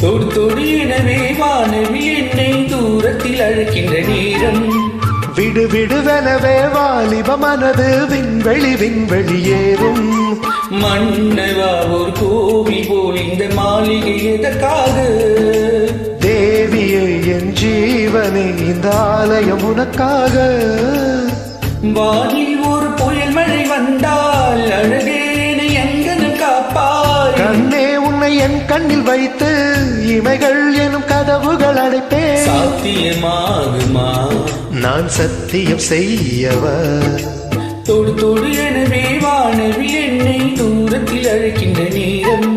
தொடு தொடு எனவே வானவி என்னை தூரத்தில் அழைக்கின்ற நேரம். விடு விடுவெனவே வாலிப மனது விண்வெளி விண்வெளியேறும். மன்னவா ஒரு கோவில் போல் இந்த மாளிகை எதற்காக? தேவியே என் ஜீவனே இந்த ஆலயம் உனக்காக. வானில் ஒரு புயல் மழை வந்தால் அழகேனை எங்கனும் காப்பாய். கண்ணே உன்னை என் கண்ணில் வைத்து இமைகள் எனும் கதவுகள் அடைப்பேன். சாத்தியமாகுமா? நான் சத்தியம் செய்யவா? தொடு தொடு எனவே வானவி என்னை தூரத்தில் அழைக்கின்ற நேரம்.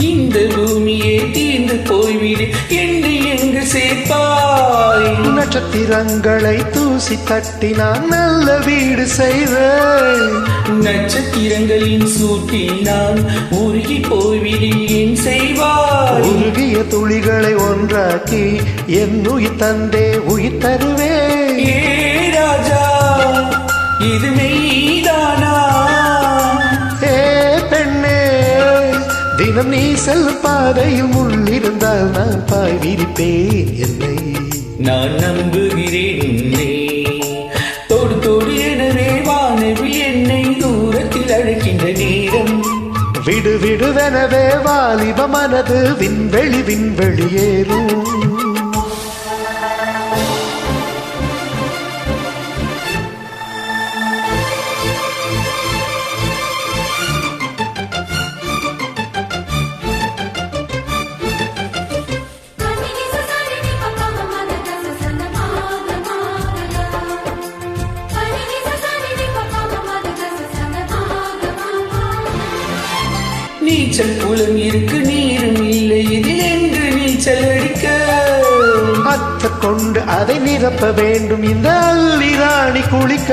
இந்த பூமியே தீர்ந்து போய்விடு என்னை எங்கு சேர்ப்பாய். நட்சத்திரங்களை தூசி தட்டி நான் நல்ல வீடு செய்வேன். நட்சத்திரங்களின் சூட்டில் நான் உருகி போய்விடு என் செய்வாய். உருகிய துளிகளை ஒன்றாக்கி என் உயிர் தந்தே உயிர் தருவேன். ஏ ராஜா இது மெய்தானா? ஏ பெண்ணே தினம் நீ செல்லும் பாதையில் முள்ளிருந்தால் நான் பாய் விரிப்பேன். என்னை நான் நம்புகிறேன் உன்னை. தொடு தொடு எனவே வானவி என்னை தூரத்தில் அழைக்கின்ற நேரம். விடு விடுவெனவே வாலிப மனது விண்வெளி விண்வெளியேறும். நீச்சல் குளம் இருக்கு நீரும் இல்லை இதில் என்று நீச்சல் அடிக்க. அத்த கொண்டு அதை நிரப்ப வேண்டும் இந்த அள்ளி ராணி குளிக்க.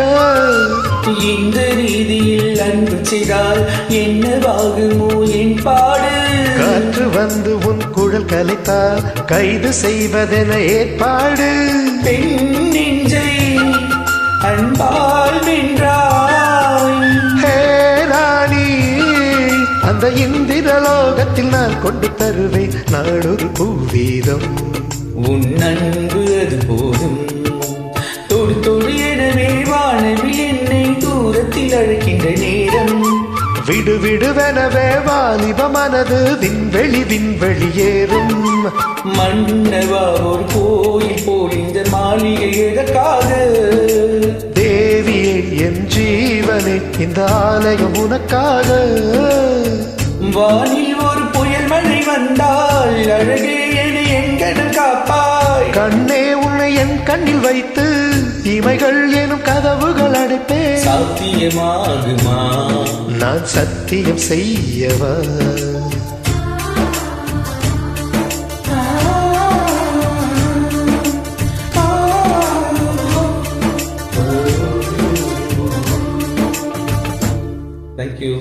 இந்த ரீதியில் அன்பு செய்தால் என்னவாகுமோ என் பாடு? காற்று வந்து உன் குழல் கலைத்தால் கைது செய்வதென ஏற்பாடு. பெண் நெஞ்சை அன்பால் வென்றாய். ஹே ராணி அந்த இந்திரலோகத்தில் நான் கொண்டு தருவேன் நாடொரு பூவீதம். உன் அன்பு அது போதும். தொடு தொடு எனவே வானவி என்னை தூரத்தில் அழைக்கின்ற நேரம். விடு விடுவெனவே வாலிப மனது விண்வெளி விண்வெளியேறும். மன்னவா ஒரு கோயில் போல் இந்த மாளிகை எதற்காக? தேவியே என் ஜீவனே இந்த ஆலயம் உனக்காக. வானில் ஒரு புயல் மழை வந்தால் அழகே என்னை எங்கனும் காப்பாய். கண்ணே உன்னை என் கண்ணில் வைத்து இமைகள் எனும் கதவுகள் அடைப்பேன். சாத்தியமாகுமா? நான் சத்தியம் செய்யவா? Thank you.